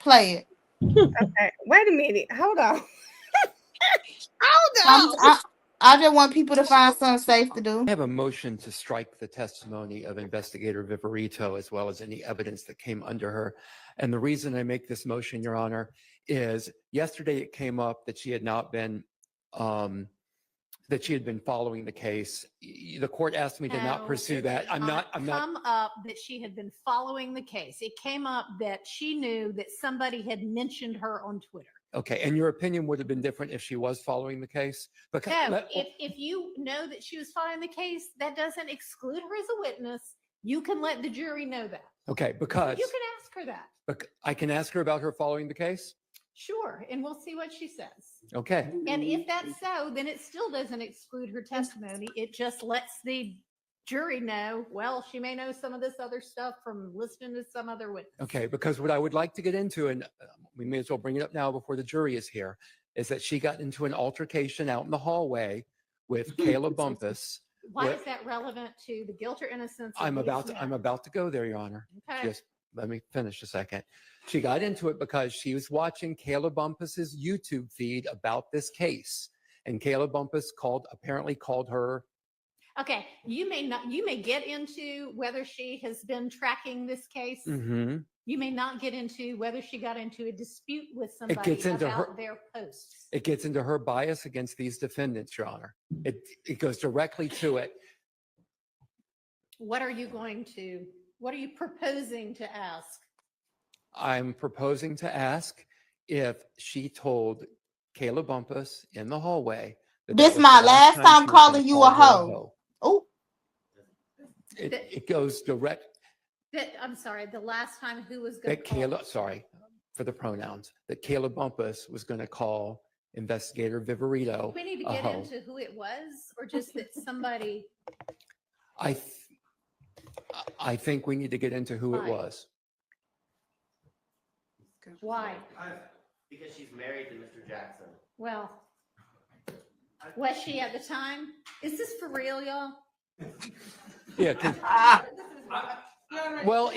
play it. Okay, wait a minute. Hold on. I'm, Hold on. I just want people to find something safe to do. I have a motion to strike the testimony of Investigator Viverito as well as any evidence that came under her. And the reason I make this motion, Your Honor, is yesterday it came up that she had not been, that she had been following the case. The court asked me to not pursue that. I'm not. Come up that she had been following the case. It came up that she knew that somebody had mentioned her on Twitter. Okay, and your opinion would have been different if she was following the case? Because No, if you know that she was following the case, that doesn't exclude her as a witness. You can let the jury know that. okay, because You can ask her that. I can ask her about her following the case? Sure, and we'll see what she says. Okay. And if that's so, then it still doesn't exclude her testimony. It just lets the jury know, well, she may know some of this other stuff from listening to some other witness. Okay, because what I would like to get into, and we may as well bring it up now before the jury is here, is that she got into an altercation out in the hallway with Kayla Bumpus. Why is that relevant to the guilt or innocence? I'm about to go there, Your Honor. Okay. Just let me finish a second. She got into it because she was watching Kayla Bumpus's YouTube feed about this case. And Kayla Bumpus apparently called her. Okay, you may get into whether she has been tracking this case. Mm-hmm. You may not get into whether she got into a dispute with somebody about their posts. It gets into her bias against these defendants, Your Honor. It goes directly to it. What are you proposing to ask? I'm proposing to ask if she told Kayla Bumpus in the hallway. This is my last time calling you a hoe. Oh, it goes direct. I'm sorry. The last time who was going to That Kayla, sorry for the pronouns, that Kayla Bumpus was going to call Investigator Viverito. We need to get into who it was, or just that somebody. I think we need to get into who it was. Why? Because she's married to Mr. Jackson. Well, was she at the time? Is this for real, y'all? Yeah. Well,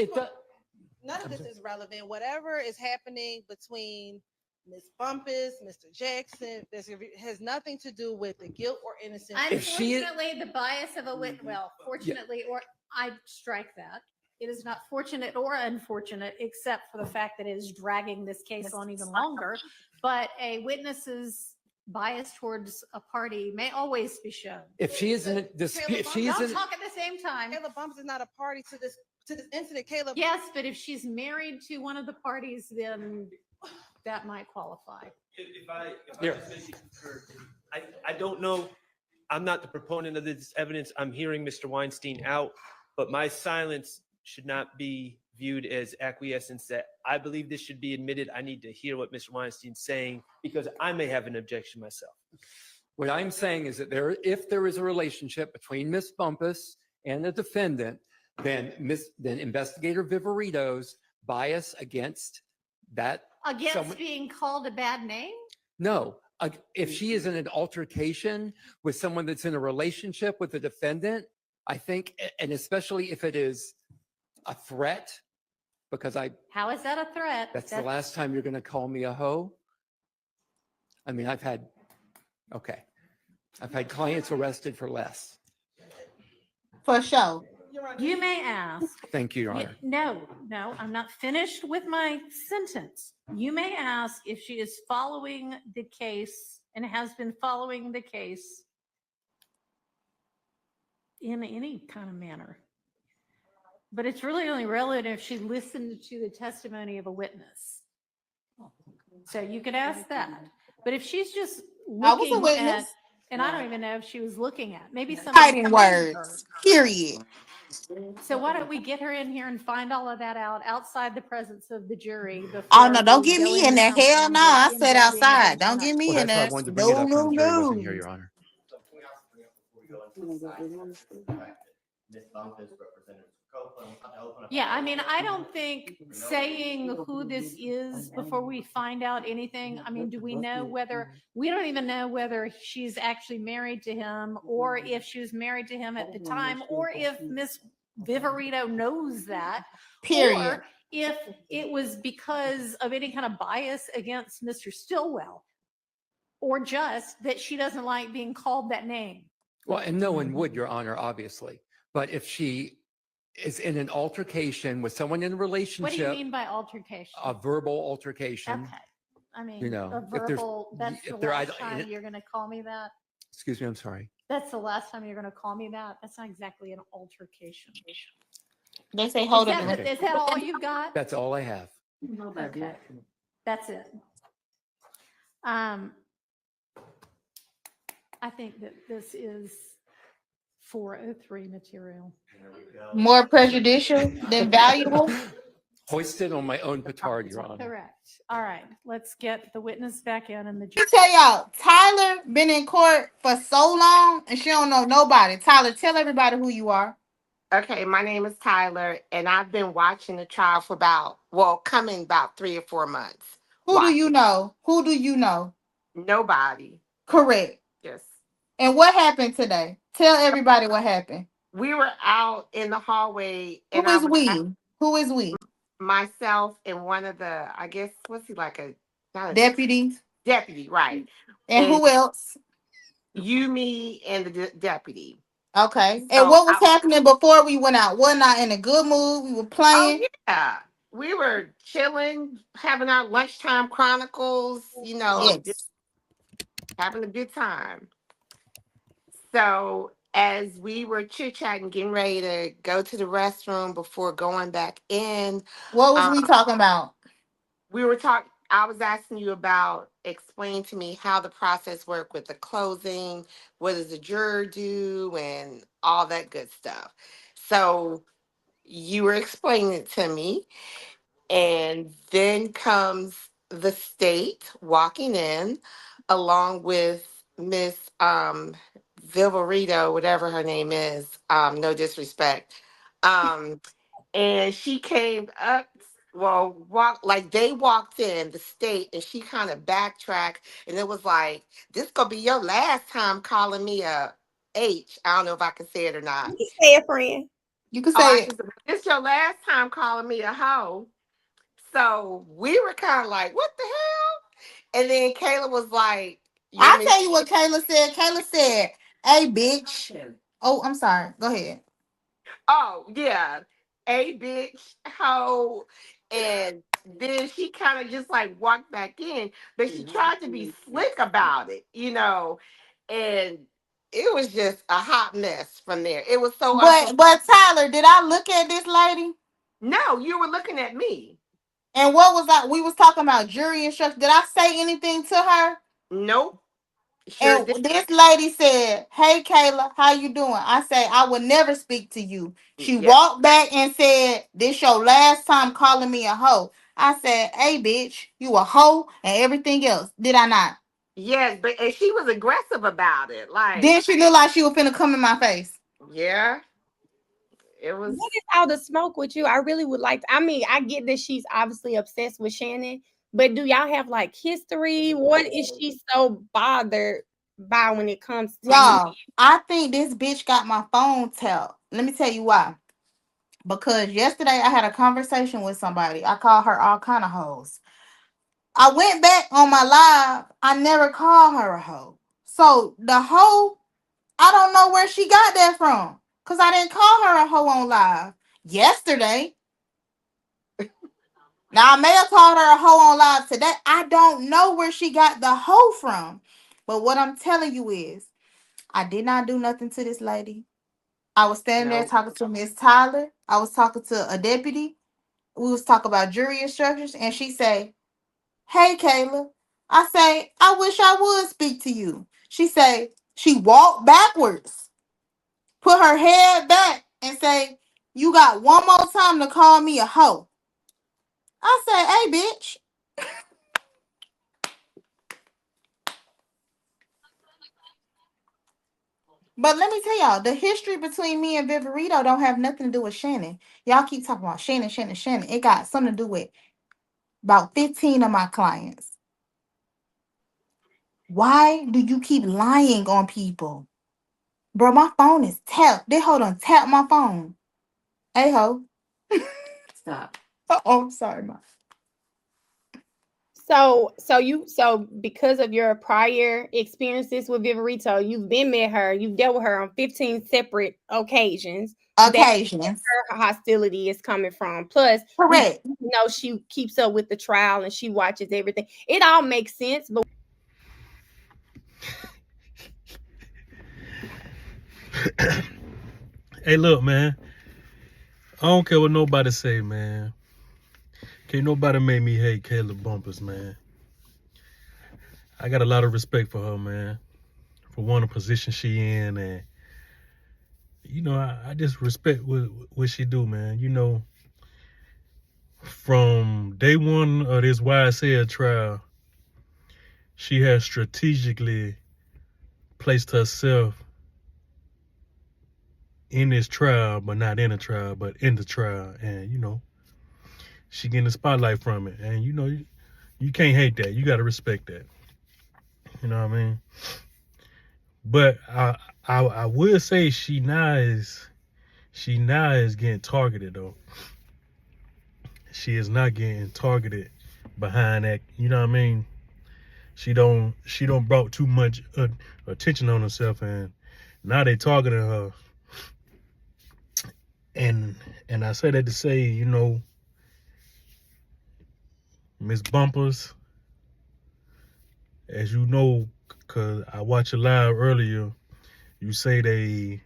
none of this is relevant. Whatever is happening between Miss Bumpus, Mr. Jackson, this has nothing to do with the guilt or innocence. Unfortunately, the bias of a witness. Well, fortunately, or I strike that. It is not fortunate or unfortunate, except for the fact that it is dragging this case on even longer. But a witness's bias towards a party may always be shown. If she isn't dispute, if she isn't. Don't talk at the same time. Kayla Bumpus is not a party to this incident. Kayla. Yes, but if she's married to one of the parties, then that might qualify. If I just concur, I don't know. I'm not the proponent of this evidence. I'm hearing Mr. Weinstein out, but my silence should not be viewed as acquiescence that I believe this should be admitted. I need to hear what Mr. Weinstein's saying because I may have an objection myself. What I'm saying is that if there is a relationship between Miss Bumpus and the defendant, then Investigator Viverito's bias against that. Against being called a bad name? No. If she is in an altercation with someone that's in a relationship with the defendant, I think, and especially if it is a threat, because How is that a threat? That's the last time you're going to call me a hoe. I mean, I've had clients arrested for less. for sure. You may ask. Thank you, Your Honor. No, I'm not finished with my sentence. You may ask if she is following the case and has been following the case in any kind of manner. But it's really only relevant if she listened to the testimony of a witness. So you could ask that. But if she's just looking at, and I don't even know if she was looking at, maybe some fighting words, period. So why don't we get her in here and find all of that out outside the presence of the jury? Oh no, don't get me in there. Hell no, I said outside. Don't get me in there. No. Here, Your Honor. So can we also bring up before we go into the side, Ms. Bumpus, Representative Copeland, yeah, I mean, I don't think saying who this is before we find out anything. I mean, do we know we don't even know whether she's actually married to him or if she was married to him at the time or if Miss Viverito knows that. Period. Or if it was because of any kind of bias against Mr. Stillwell, or just that she doesn't like being called that name. Well, and no one would, Your Honor, obviously. But if she is in an altercation with someone in a What do you relationship, mean by altercation? a verbal altercation, Okay. I mean, you know, a if there's- verbal, that's if the there- last time you're going to call me that? excuse me, I'm sorry. That's the last time you're going to call me that? That's not exactly an altercation. They say hold Is it. that, is that all you got? That's all I have. Okay. That's it. I think that this is 403 material. More prejudicial than valuable. Hoisted on my own petard, Your Honor. Correct. All right, let's get the witness back in and the Let me tell y'all, Tyler been in court for so long and she don't know nobody. Tyler, tell everybody who you are. Okay, my name is Tyler, and I've been watching the trial for coming about 3 or 4 months. Who do you know? Who do you know? Nobody. Correct. Yes. And what happened today? Tell everybody what happened. We were out in the hallway, and Who is we? Who is we? Myself and one of the, I guess, what's he like not a Deputies. deputy, right? And who else? You, me, and the deputy. Okay. So And what was happening before we went out? Wasn't I in a good mood? We were playing. Oh, yeah. We were chilling, having our lunchtime chronicles, Yes. just having a good time. So as we were chit-chatting, getting ready to go to the restroom before going back in. What was we talking about? I was asking you about, explain to me how the process worked with the closing, what does the juror do, and all that good stuff. So you were explaining it to me, and then comes the state walking in along with Miss Vivereno, whatever her name is, no disrespect. And she came up, they walked in the state, and she kind of backtracked, and it was like, this gonna be your last time calling me a H. I don't know if I can say it or not. You say it, friend. You can say it. It's your last time calling me a hoe. So we were kind of like, what the hell? And then Kayla was like, I'll tell you what Kayla said. Kayla said, hey, bitch. Oh, I'm sorry. Go ahead. Oh, yeah. A bitch, hoe. And then she kind of just like walked back in, but she tried to be slick about it, and it was just a hot mess from there. It was so But Tyler, did I look at this lady? No, you were looking at me. And what was I? We was talking about jury instruction. Did I say anything to her? Nope. Sure. And this lady said, hey, Kayla, how you doing? I say, I would never speak to you. She walked back and said, this your last time calling me a hoe. I said, hey, bitch, you a hoe and everything else. Did I not? Yes, and she was aggressive about it. Like, then she looked like she was finna come in my face. Yeah. It was. What is all the smoke with you? I really would like to, I get that she's obviously obsessed with Shannon, but do y'all have like history? What is she so bothered by when it comes to y'all? I think this bitch got my phone tapped. Let me tell you why. Because yesterday I had a conversation with somebody. I called her all kind of hoes. I went back on my live. I never called her a hoe. So the hoe, I don't know where she got that from. Because I didn't call her a hoe on live yesterday. Now, I may have called her a hoe on live today. I don't know where she got the hoe from. But what I'm telling you is, I did not do nothing to this lady. I was standing there talking to Miss Tyler. I was talking to a deputy. We was talking about jury instructions. And she say, hey, Kayla. I say, I wish I would speak to you. She say, she walked backwards, put her head back, and say, you got one more time to call me a hoe. I say, hey, bitch. But let me tell y'all, the history between me and Viverito don't have nothing to do with Shannon. Y'all keep talking about Shannon, Shannon, Shannon. It got something to do with about 15 of my clients. Why do you keep lying on people? Bro, my phone is tapped. They hold on, tap my phone. Hey ho. Stop. Oh, I'm sorry, Ma. So because of your prior experiences with Viverito, you've been met her, you've dealt with her on 15 separate occasions. That Occasions. her hostility is coming from. Plus, we Correct. know she keeps up with the trial and she watches everything. It all makes sense, but Hey, look, man. I don't care what nobody say, man. Can't nobody make me hate Kayla Bumpus, man. I got a lot of respect for her, man. For one, the position she in, and I just respect what she do, man. From day one of this YSL trial, she has strategically placed herself in this trial, but not in a trial, but in the trial, and she getting the spotlight from it, and you can't hate that. You got to respect that. You know what I mean? But I will say she now is getting targeted though. She is not getting targeted behind that. You know what I mean? She don't brought too much attention on herself, and now they targeting her. And I say that to say, Miss Bumpers, as you know, cause I watched you live earlier. You say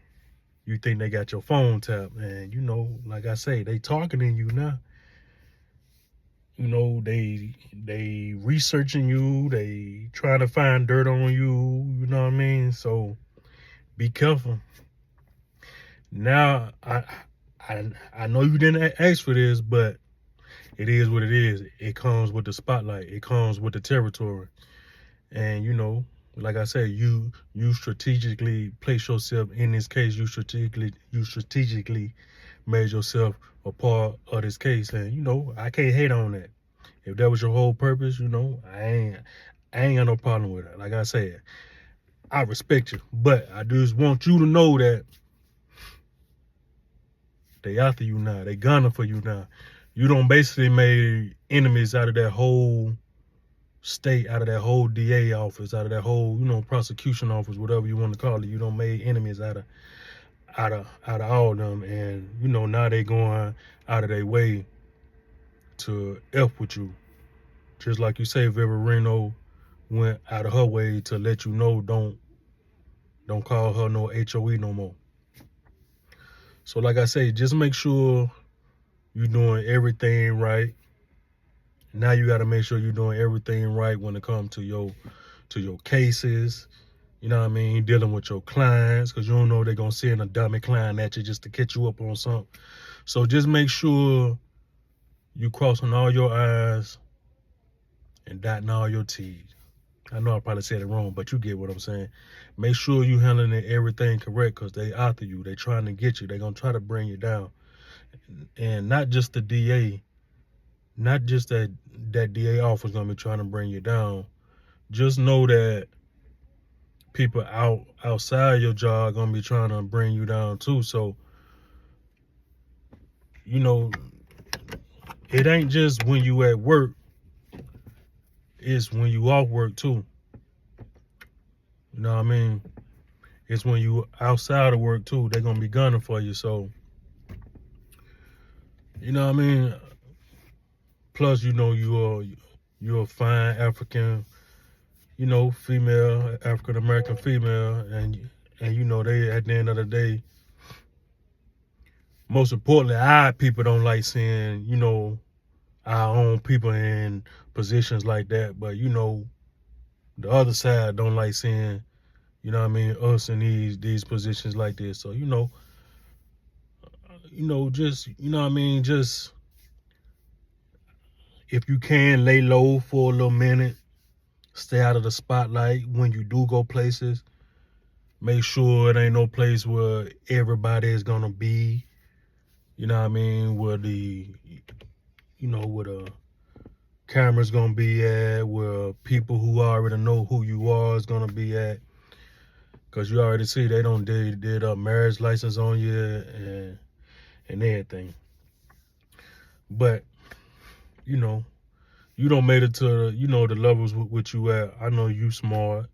you think they got your phone tapped, and like I say, they targeting you now. They researching you, they trying to find dirt on you, you know what I mean? So be careful. Now I know you didn't ask for this, but it is what it is. It comes with the spotlight, it comes with the territory. And like I said, you strategically place yourself in this case. You strategically made yourself a part of this case, and I can't hate on that. If that was your whole purpose, I ain't got no problem with it. Like I said, I respect you, but I just want you to know that they after you now. They gunning for you now. You don't basically made enemies out of that whole state, out of that whole DA office, out of that whole prosecution office, whatever you want to call it. You don't made enemies out of all of them, and now they going out of their way to F with you. Just like you say, Vivereno went out of her way to let you know don't call her no HOE no more. So like I say, just make sure you're doing everything right. Now you got to make sure you're doing everything right when it comes to your cases. You know what I mean? Dealing with your clients, because you don't know they're going to send a dummy client at you just to catch you up on something. So just make sure you crossing all your I's and dotting all your T's. I know I probably said it wrong, but you get what I'm saying. Make sure you handling everything correct, because they after you. They trying to get you. They going to try to bring you down. And not just the DA, not just that DA office going to be trying to bring you down. Just know that people outside your job going to be trying to bring you down too. So, it ain't just when you at work, it's when you off work too. You know what I mean? It's when you outside of work too. They're gonna be gunning for you. So, you know what I mean? Plus, you're a fine African, female, African American female, and they at the end of the day, most importantly, our people don't like seeing our own people in positions like that. But the other side don't like seeing us in these positions like this. So just just if you can lay low for a little minute, stay out of the spotlight when you do go places. Make sure it ain't no place where everybody is gonna be. You know what I mean? Where where the camera's gonna be at, where people who already know who you are is gonna be at. Cause you already see they did a marriage license on you and everything. But you know, you don't made it to, the levels with you at. I know you smart.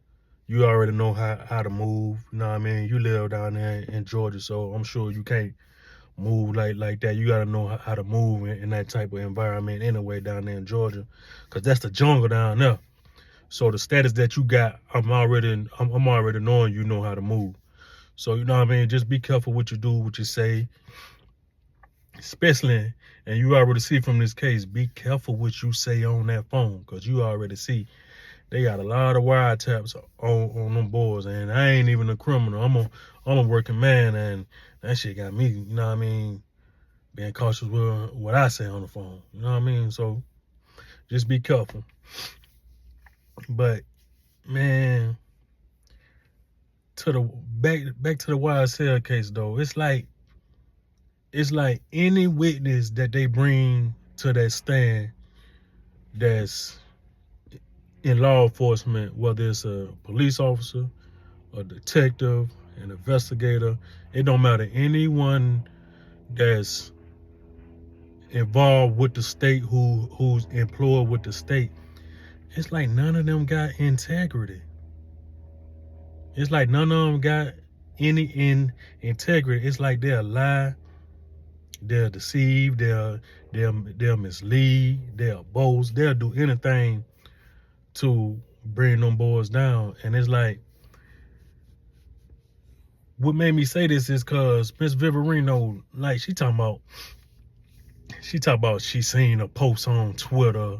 You already know how to move. You know what I mean? You live down there in Georgia, so I'm sure you can't move like that. You got to know how to move in that type of environment anyway down there in Georgia, because that's the jungle down there. So the status that you got, I'm already knowing you know how to move. So you know what I mean. Just be careful what you do, what you say, especially. And you already see from this case, be careful what you say on that phone, because you already see they got a lot of wiretaps on them boys, and I ain't even a criminal. I'm a working man, and that shit got me. You know what I mean? Being cautious with what I say on the phone. You know what I mean? So just be careful. But man, to the back to the YSL case though, it's like any witness that they bring to that stand that's in law enforcement, whether it's a police officer, a detective, an investigator, it don't matter. Anyone that's involved with the state, who's employed with the state, it's like none of them got integrity. It's like none of them got any integrity. It's like they'll lie, they'll deceive, they'll mislead, they'll boast, they'll do anything to bring them boys down. And it's like, what made me say this is because Miss Vivereno, like she talking about she seen a post on Twitter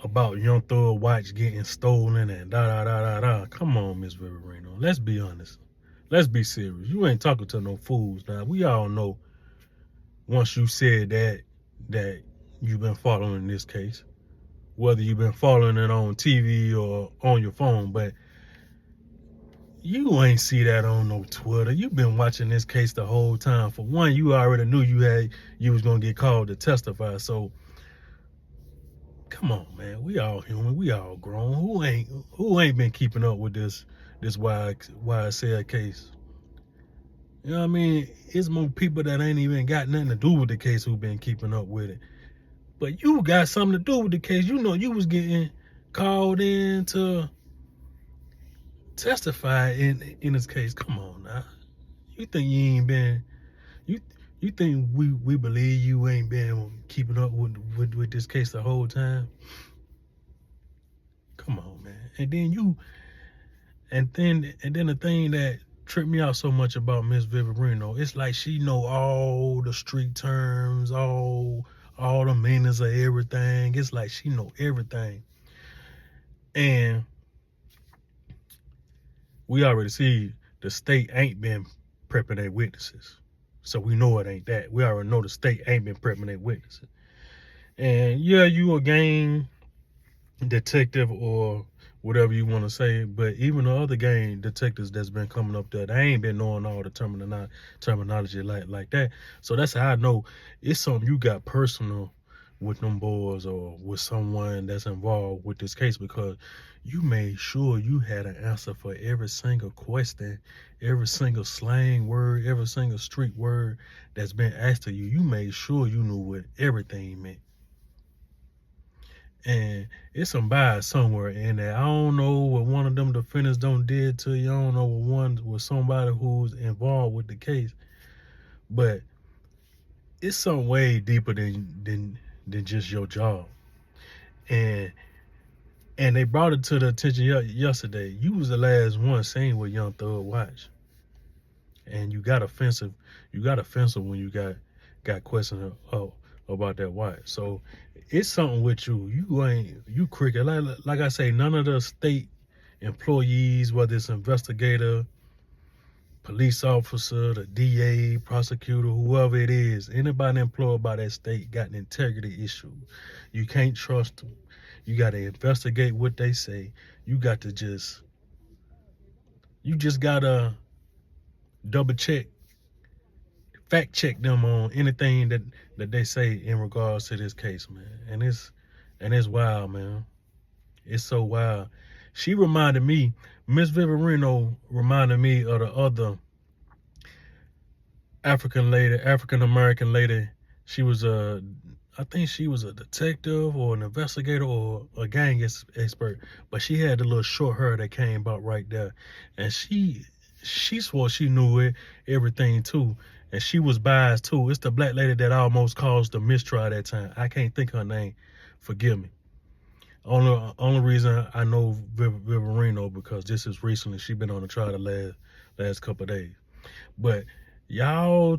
about Young Thug watch getting stolen and da da da da da. Come on, Miss Vivereno. Let's be honest. Let's be serious. You ain't talking to no fools now. We all know once you said that you've been following this case, whether you've been following it on TV or on your phone, but you ain't see that on no Twitter. You've been watching this case the whole time. For one, you already knew you was gonna get called to testify. So come on, man. We all human. We all grown. Who ain't been keeping up with this YSL case? You know what I mean? It's more people that ain't even got nothing to do with the case who been keeping up with it. But you got something to do with the case. You know you was getting called in to testify in this case. Come on now. You think you ain't been you you think we believe you ain't been keeping up with this case the whole time? Come on, man. And then the thing that tripped me out so much about Miss Vivereno, it's like she know all the street terms, all the meanings of everything. It's like she know everything. And we already see the state ain't been prepping their witnesses. So we know it ain't that. We already know the state ain't been prepping their witnesses. And yeah, you a gang detective or whatever you want to say, but even the other gang detectives that's been coming up there, they ain't been knowing all the terminology like that. So that's how I know it's something you got personal with them boys or with someone that's involved with this case, because you made sure you had an answer for every single question, every single slang word, every single street word that's been asked to you. You made sure you knew what everything meant. And it's some bias somewhere in there. I don't know what one of them defendants did to you. I don't know what one was somebody who's involved with the case. But it's some way deeper than just your job. And they brought it to the attention yesterday. You was the last one seen with Young Thug watch. And you got offensive when you got questioned about that watch. So it's something with you. You cricket. Like I say, none of the state employees, whether it's investigator, police officer, the DA, prosecutor, whoever it is, anybody employed by that state got an integrity issue. You can't trust them. You got to investigate what they say. You just gotta double check, fact check them on anything that they say in regards to this case, man. And it's wild, man. It's so wild. She reminded me, Miss Vivereno reminded me of the other African American lady. She was I think she was a detective or an investigator or a gang expert, but she had the little short hair that came about right there, and she swore she knew everything too, and she was biased too. It's the black lady that almost caused the mistrial that time. I can't think her name. Forgive me. Only reason I know Vivereno because this is recently. She been on the trial the last couple of days. But y'all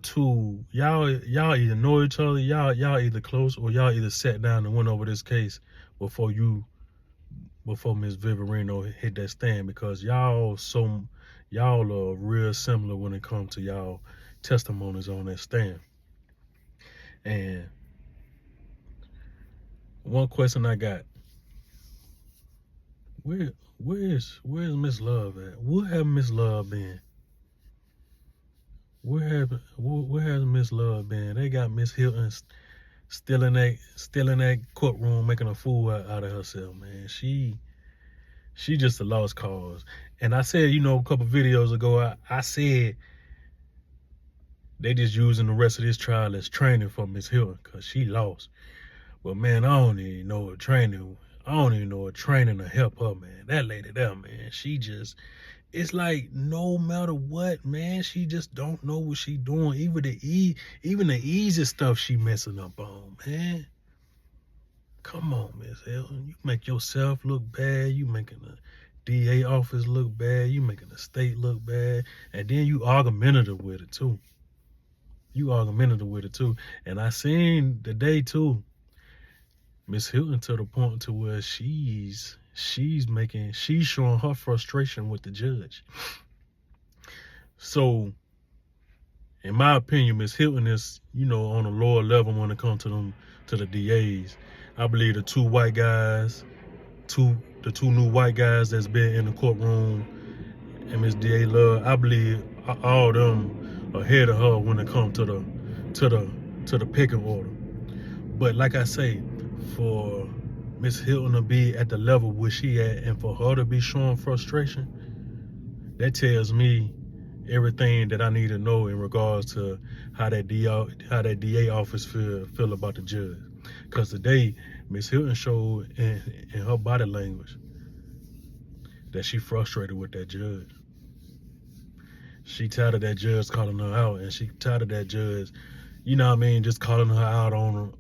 either know each other, y'all either close or y'all either sat down and went over this case before Miss Vivereno hit that stand because y'all are real similar when it comes to y'all testimonies on that stand. And one question I got. Where's Miss Love at? Where have Miss Love been? Where has Miss Love been? They got Miss Hilton still in that courtroom making a fool out of herself, man. She just a lost cause. And I said, a couple videos ago, I said they just using the rest of this trial as training for Miss Hilton because she lost. But man, I don't even know a training to help her, man. That lady there, man, it's like no matter what, man, she just don't know what she doing. Even the easy stuff she messing up on, man. Come on, Miss Hilton. You make yourself look bad. You making the DA office look bad. You making the state look bad. And then you argumentative with it too. And I seen the day too. Miss Hilton to the point to where she's showing her frustration with the judge. So, in my opinion, Miss Hilton is, on a lower level when it comes to the DAs. I believe the two new white guys that's been in the courtroom and Miss DA Love, I believe all of them are ahead of her when it comes to the pecking order. But like I say, for Miss Hilton to be at the level where she at and for her to be showing frustration, that tells me everything that I need to know in regards to how that DA office feel about the judge. Because today, Miss Hilton showed in her body language that she frustrated with that judge. She tired of that judge calling her out, and she tired of that judge, just calling her out on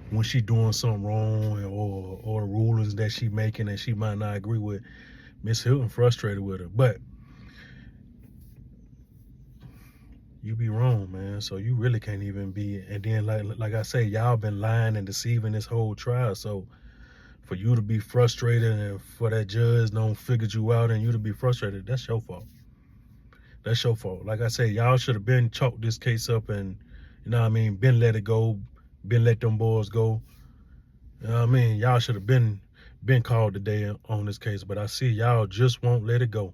when she doing something wrong or rulings that she making and she might not agree with. Miss Hilton frustrated with her, but you be wrong, man. So you really can't even be. And then, like I say, y'all been lying and deceiving this whole trial. So for you to be frustrated and for that judge don't figure you out and you to be frustrated, that's your fault. That's your fault. Like I say, y'all should have been chalked this case up and, been let it go, been let them boys go. Y'all should have been called today on this case. But I see y'all just won't let it go.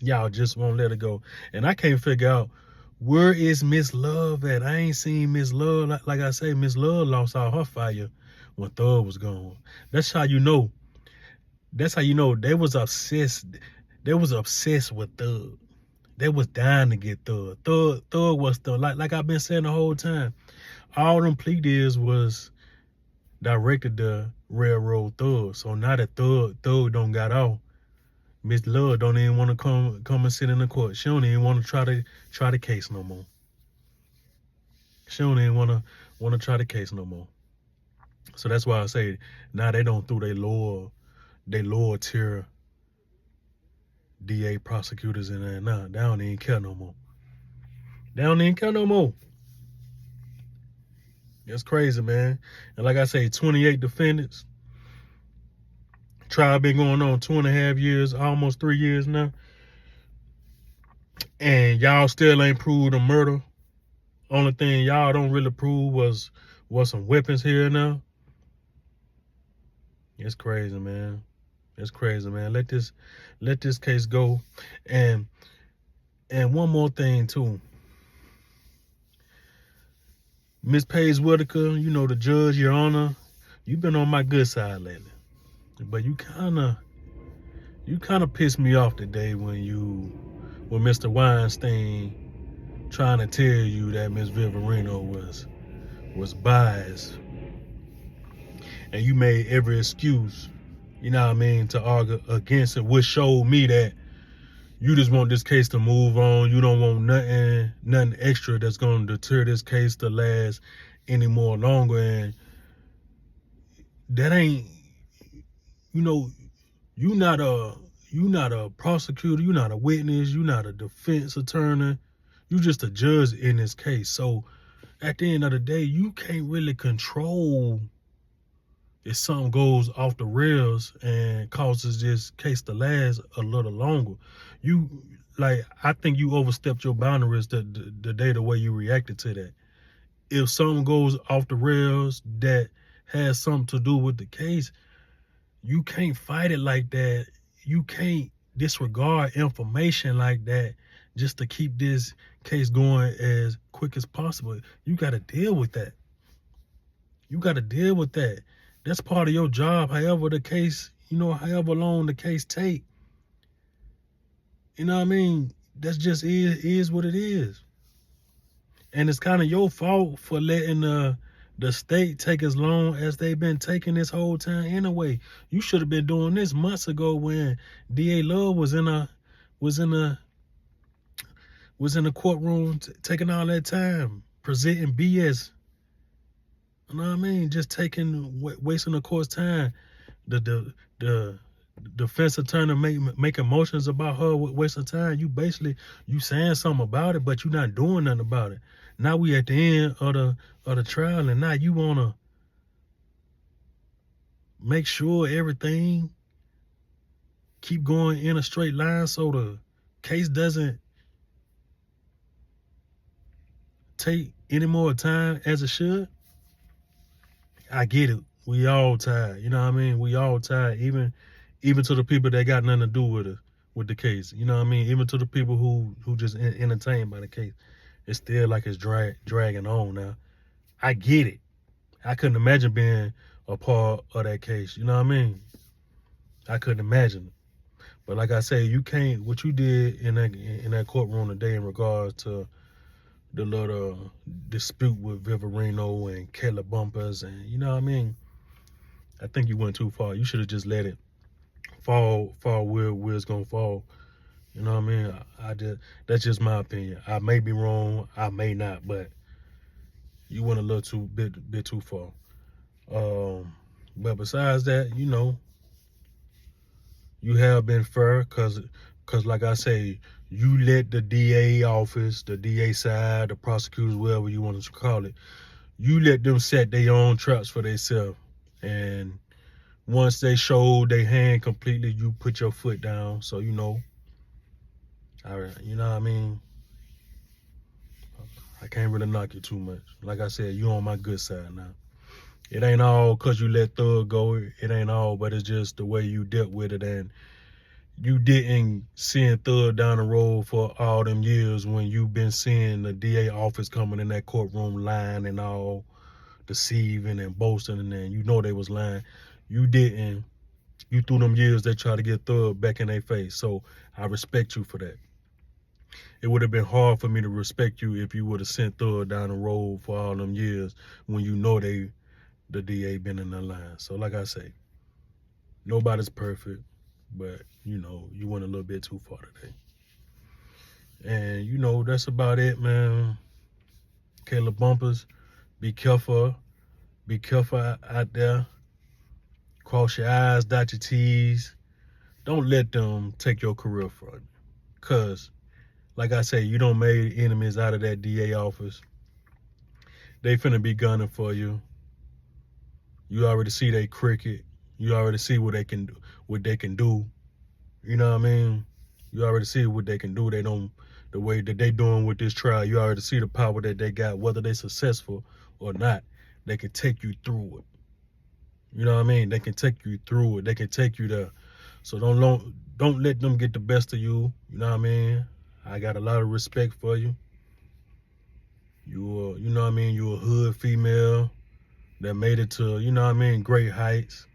And I can't figure out, where is Miss Love at? I ain't seen Miss Love. Like I say, Miss Love lost all her fire when Thug was gone. That's how you know they was obsessed. They was obsessed with Thug. They was dying to get Thug. Thug was Thug. Like I've been saying the whole time. All them plea deals was directed to railroad Thug. So now that Thug don't got off, Miss Love don't even want to come and sit in the court. She don't even want to try the case no more. She don't even want to try the case no more. So that's why I say now they don't throw they lower tier DA prosecutors in there. Nah, they don't even care no more. It's crazy, man. And like I say, 28 defendants. Trial been going on 2.5 years, almost 3 years now. And y'all still ain't proved a murder. Only thing y'all don't really prove was some weapons here now. It's crazy, man. Let this case go. And one more thing too. Miss Paige Whitaker, the judge, Your Honor, you've been on my good side lately. But you kind of pissed me off today when Mr. Weinstein trying to tell you that Miss Vivereno was biased, and you made every excuse, you know what I mean, to argue against it, which showed me that you just want this case to move on. You don't want nothing extra that's going to deter this case to last any more longer. And that ain't, you know, you not a prosecutor, you not a witness, you not a defense attorney. You just a judge in this case. So at the end of the day, you can't really control if something goes off the rails and causes this case to last a little longer. You like, I think you overstepped your boundaries the day the way you reacted to that. If something goes off the rails that has something to do with the case, you can't fight it like that. You can't disregard information like that just to keep this case going as quick as possible. You got to deal with that. You got to deal with that. That's part of your job. However the case, however long the case take. You know what I mean? That's just is what it is. And it's kind of your fault for letting the state take as long as they've been taking this whole time anyway. You should have been doing this months ago when DA Love was in the courtroom taking all that time, presenting BS. You know what I mean? Just wasting the court's time. The defense attorney making motions about her wasting time. You saying something about it, but you not doing nothing about it. Now we at the end of the trial, and now you wanna make sure everything keep going in a straight line so the case doesn't take any more time as it should. I get it. We all tired. You know what I mean? We all tired. Even to the people that got nothing to do with the case. You know what I mean? Even to the people who just entertained by the case. It's still like it's dragging on now. I get it. I couldn't imagine being a part of that case. You know what I mean? I couldn't imagine it. But like I say, you can't, what you did in that courtroom today in regards to the little dispute with Vivereno and Kayla Bumpus, and you know what I mean? I think you went too far. You should have just let it fall where it's gonna fall. You know what I mean? That's just my opinion. I may be wrong, I may not, but you went a little bit too far. But besides that, you have been fair, cause like I say, you let the DA office, the DA side, the prosecutors, whatever you want to call it, you let them set their own traps for themselves. And once they showed their hand completely, you put your foot down. So all right, you know what I mean? I can't really knock you too much. Like I said, you on my good side now. It ain't all because you let Thug go. It ain't all, but it's just the way you dealt with it. And you didn't send Thug down the road for all them years when you've been seeing the DA office coming in that courtroom lying and all, deceiving and boasting, and then they was lying. You didn't. You through them years they try to get Thug back in their face. So I respect you for that. It would have been hard for me to respect you if you would have sent Thug down the road for all them years when the DA been in the line. So like I say, nobody's perfect, but you went a little bit too far today. And that's about it, man. Kayla Bumpus, be careful. Be careful out there. Cross your I's, dot your T's. Don't let them take your career from you. Cause, like I say, you don't make enemies out of that DA office. They finna be gunning for you. You already see they cricket. You already see what they can do. You know what I mean? You already see what they can do. The way that they doing with this trial, you already see the power that they got, whether they successful or not. They can take you through it. You know what I mean? They can take you through it. They can take you there. So don't let them get the best of you. You know what I mean? I got a lot of respect for you. You know what I mean? You're a hood female that made it to, great heights.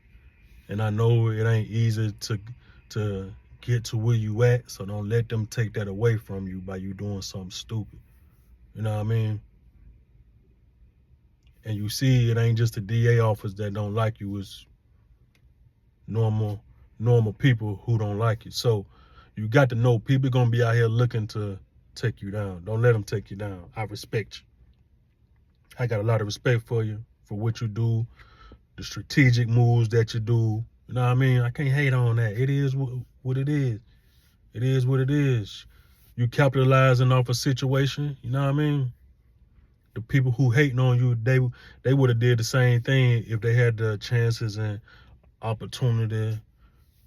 And I know it ain't easy to get to where you at, so don't let them take that away from you by you doing something stupid. You know what I mean? And you see, it ain't just the DA office that don't like you. It's normal people who don't like you. So you got to know people gonna be out here looking to take you down. Don't let them take you down. I respect you. I got a lot of respect for you, for what you do, the strategic moves that you do. You know what I mean? I can't hate on that. It is what it is. It is what it is. You capitalizing off a situation. You know what I mean? The people who hating on you, they would have did the same thing if they had the chances and opportunity,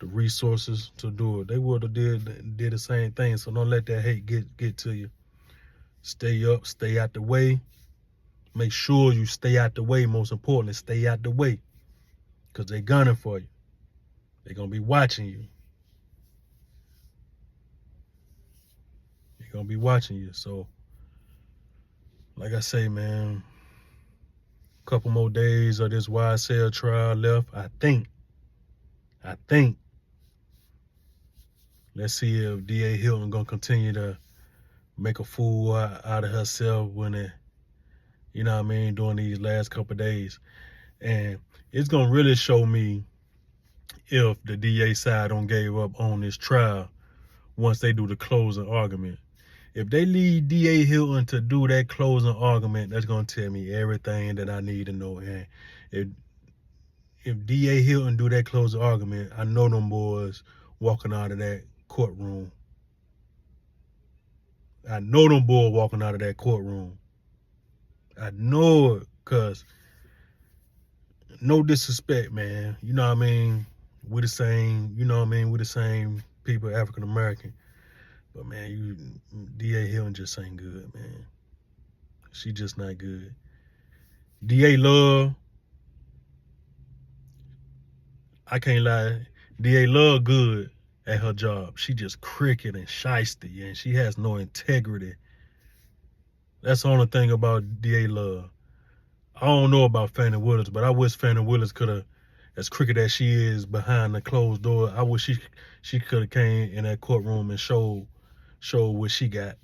the resources to do it. They would have did the same thing. So don't let that hate get to you. Stay up, stay out the way. Make sure you stay out the way. Most importantly, stay out the way, because they gunning for you. They're gonna be watching you. They're gonna be watching you. So, like I say, man, a couple more days of this YSL trial left. I think. Let's see if DA Hilton gonna continue to make a fool out of herself when it, you know what I mean, during these last couple of days. And it's gonna really show me if the DA side don't gave up on this trial once they do the closing argument. If they lead DA Hilton to do that closing argument, that's gonna tell me everything that I need to know. And if DA Hilton do that closing argument, I know them boys walking out of that courtroom. I know them boys walking out of that courtroom. I know it, cause no disrespect, man. You know what I mean? We're the same, you know what I mean? We're the same people, African American. But man, DA Hilton just ain't good, man. She just not good. DA Love, I can't lie. DA Love good at her job. She just cricket and shysty, and she has no integrity. That's the only thing about DA Love. I don't know about Fannie Willis, but I wish Fannie Willis could have, as cricket as she is behind the closed door, I wish she could have came in that courtroom and showed what she got.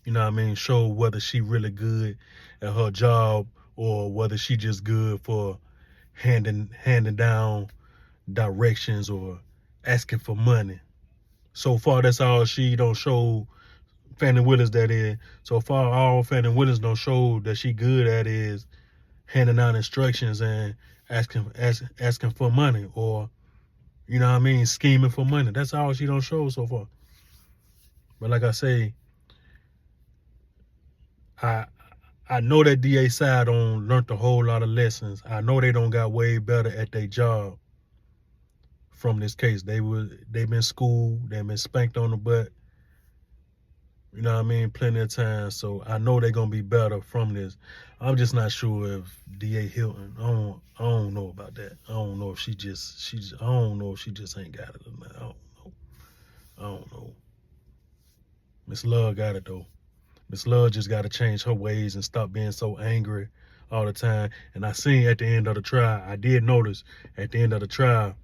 You know what I mean? Show whether she really good at her job or whether she just good for handing down directions or asking for money. So far, that's all she don't show Fannie Willis, that is. So far, all Fannie Willis don't show that she good at is handing out instructions and asking for money, or, you know what I mean, scheming for money. That's all she don't show so far. But like I say, I know that DA side don't learned a whole lot of lessons. I know they don't got way better at their job from this case. They've been schooled, they've been spanked on the butt. You know what I mean? Plenty of times. So I know they're gonna be better from this. I'm just not sure if DA Hilton. I don't know about that. I don't know if she just ain't got it or not. I don't know. Miss Love got it though. Miss Love just got to change her ways and stop being so angry all the time. And I seen at the end of the trial, I did notice at the end of the trial,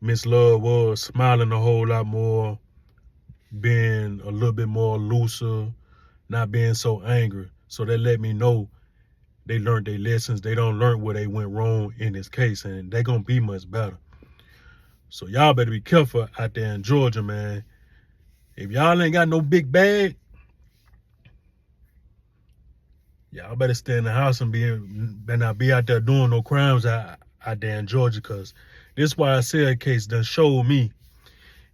Miss Love was smiling a whole lot more, being a little bit more looser, not being so angry. So that let me know they learned their lessons. They don't learn where they went wrong in this case, and they're going to be much better. So y'all better be careful out there in Georgia, man. If y'all ain't got no big bag, y'all better stay in the house and better not be out there doing no crimes out there in Georgia, because this YSL case done showed me,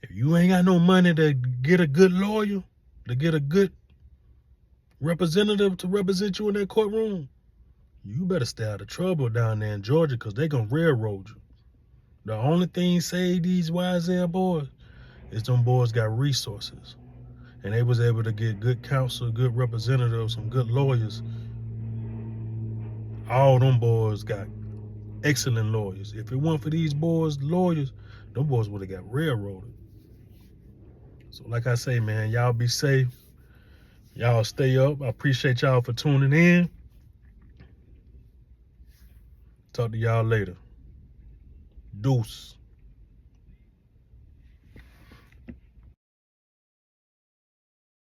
if you ain't got no money to get a good lawyer, to get a good representative to represent you in that courtroom, you better stay out of trouble down there in Georgia, because they gonna railroad you. The only thing save these YSL boys is them boys got resources, and they was able to get good counsel, good representatives, some good lawyers. All them boys got excellent lawyers. If it weren't for these boys' lawyers, them boys would have got railroaded. So like I say, man, y'all be safe. Y'all stay up. I appreciate y'all for tuning in. Talk to y'all later. Deuce.